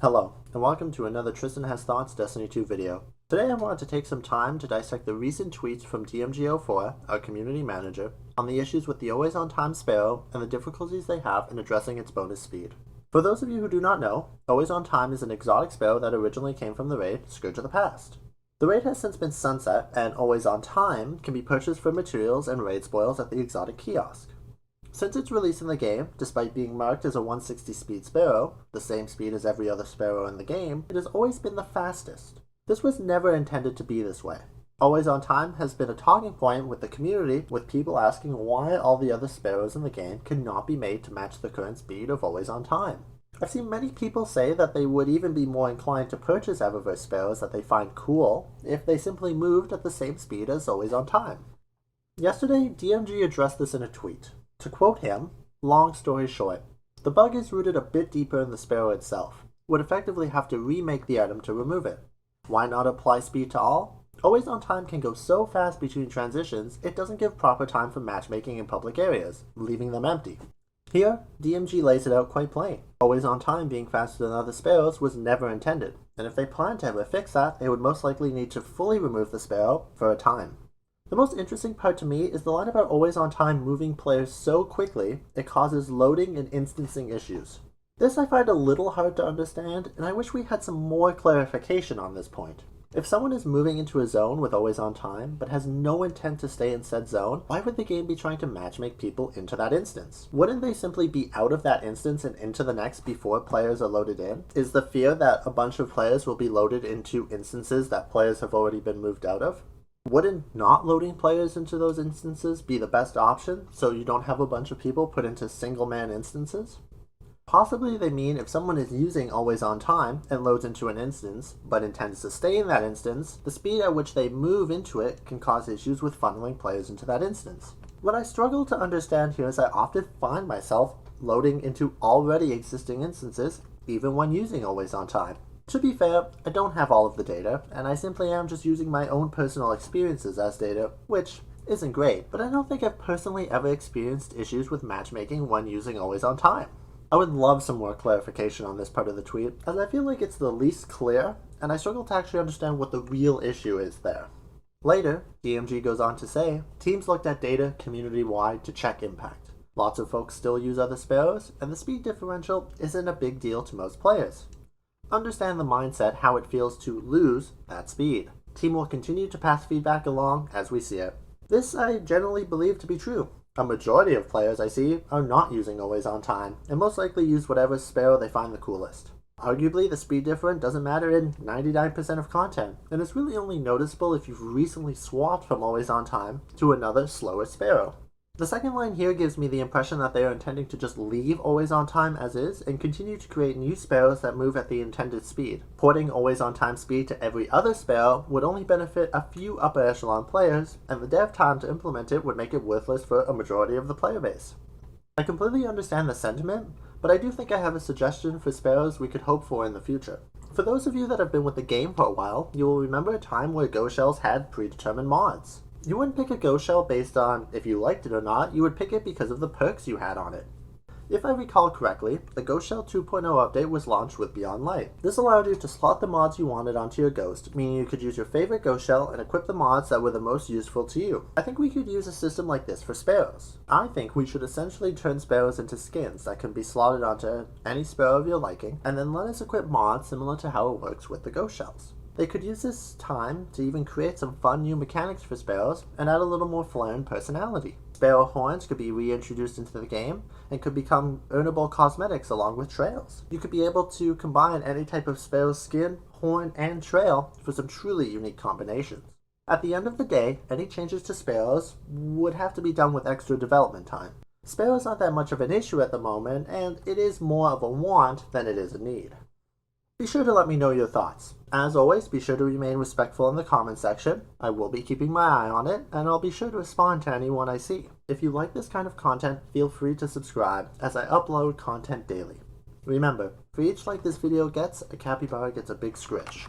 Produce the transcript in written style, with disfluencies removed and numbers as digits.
Hello, and welcome to another Tristan Has Thoughts Destiny 2 video. Today I wanted to take some time to dissect the recent tweets from DMG04, our community manager, on the issues with the Always On Time Sparrow and the difficulties they have in addressing its bonus speed. For those of you who do not know, Always On Time is an exotic sparrow that originally came from the raid Scourge of the Past. The raid has since been sunset, and Always On Time can be purchased for materials and raid spoils at the exotic kiosk. Since its release in the game, despite being marked as a 160 speed sparrow, the same speed as every other sparrow in the game, it has always been the fastest. This was never intended to be this way. Always On Time has been a talking point with the community, with people asking why all the other sparrows in the game cannot be made to match the current speed of Always On Time. I've seen many people say that they would even be more inclined to purchase Eververse sparrows that they find cool if they simply moved at the same speed as Always On Time. Yesterday, DMG addressed this in a tweet. To quote him, long story short, the bug is rooted a bit deeper in the sparrow itself. Would effectively have to remake the item to remove it. Why not apply speed to all? Always On Time can go so fast between transitions, it doesn't give proper time for matchmaking in public areas, leaving them empty. Here, DMG lays it out quite plain. Always On Time being faster than other sparrows was never intended, and if they plan to ever fix that, they would most likely need to fully remove the sparrow for a time. The most interesting part to me is the line about Always On Time moving players so quickly it causes loading and instancing issues. This I find a little hard to understand, and I wish we had some more clarification on this point. If someone is moving into a zone with Always On Time, but has no intent to stay in said zone, why would the game be trying to matchmake people into that instance? Wouldn't they simply be out of that instance and into the next before players are loaded in? Is the fear that a bunch of players will be loaded into instances that players have already been moved out of? Wouldn't not loading players into those instances be the best option, so you don't have a bunch of people put into single-man instances? Possibly they mean if someone is using Always On Time and loads into an instance, but intends to stay in that instance, the speed at which they move into it can cause issues with funneling players into that instance. What I struggle to understand here is I often find myself loading into already existing instances, even when using Always On Time. To be fair, I don't have all of the data, and I simply am just using my own personal experiences as data, which isn't great, but I don't think I've personally ever experienced issues with matchmaking when using Always On Time. I would love some more clarification on this part of the tweet, as I feel like it's the least clear, and I struggle to actually understand what the real issue is there. Later, DMG goes on to say, teams looked at data community-wide to check impact. Lots of folks still use other sparrows, and the speed differential isn't a big deal to most players. Understand the mindset how it feels to lose that speed. Team will continue to pass feedback along as we see it. This I generally believe to be true. A majority of players I see are not using Always On Time, and most likely use whatever sparrow they find the coolest. Arguably, the speed difference doesn't matter in 99% of content, and it's really only noticeable if you've recently swapped from Always On Time to another slower sparrow. The second line here gives me the impression that they are intending to just leave Always On Time as is and continue to create new sparrows that move at the intended speed. Porting Always On Time speed to every other sparrow would only benefit a few upper echelon players, and the dev time to implement it would make it worthless for a majority of the player base. I completely understand the sentiment, but I do think I have a suggestion for sparrows we could hope for in the future. For those of you that have been with the game for a while, you will remember a time where ghost shells had predetermined mods. You wouldn't pick a ghost shell based on if you liked it or not, you would pick it because of the perks you had on it. If I recall correctly, the Ghost Shell 2.0 update was launched with Beyond Light. This allowed you to slot the mods you wanted onto your ghost, meaning you could use your favorite ghost shell and equip the mods that were the most useful to you. I think we could use a system like this for sparrows. I think we should essentially turn sparrows into skins that can be slotted onto any sparrow of your liking, and then let us equip mods similar to how it works with the ghost shells. They could use this time to even create some fun new mechanics for sparrows and add a little more flair and personality. Sparrow horns could be reintroduced into the game and could become earnable cosmetics along with trails. You could be able to combine any type of sparrow skin, horn, and trail for some truly unique combinations. At the end of the day, any changes to sparrows would have to be done with extra development time. Sparrows aren't that much of an issue at the moment, and it is more of a want than it is a need. Be sure to let me know your thoughts. As always, be sure to remain respectful in the comment section. I will be keeping my eye on it, and I'll be sure to respond to anyone I see. If you like this kind of content, feel free to subscribe, as I upload content daily. Remember, for each like this video gets, a capybara gets a big scritch.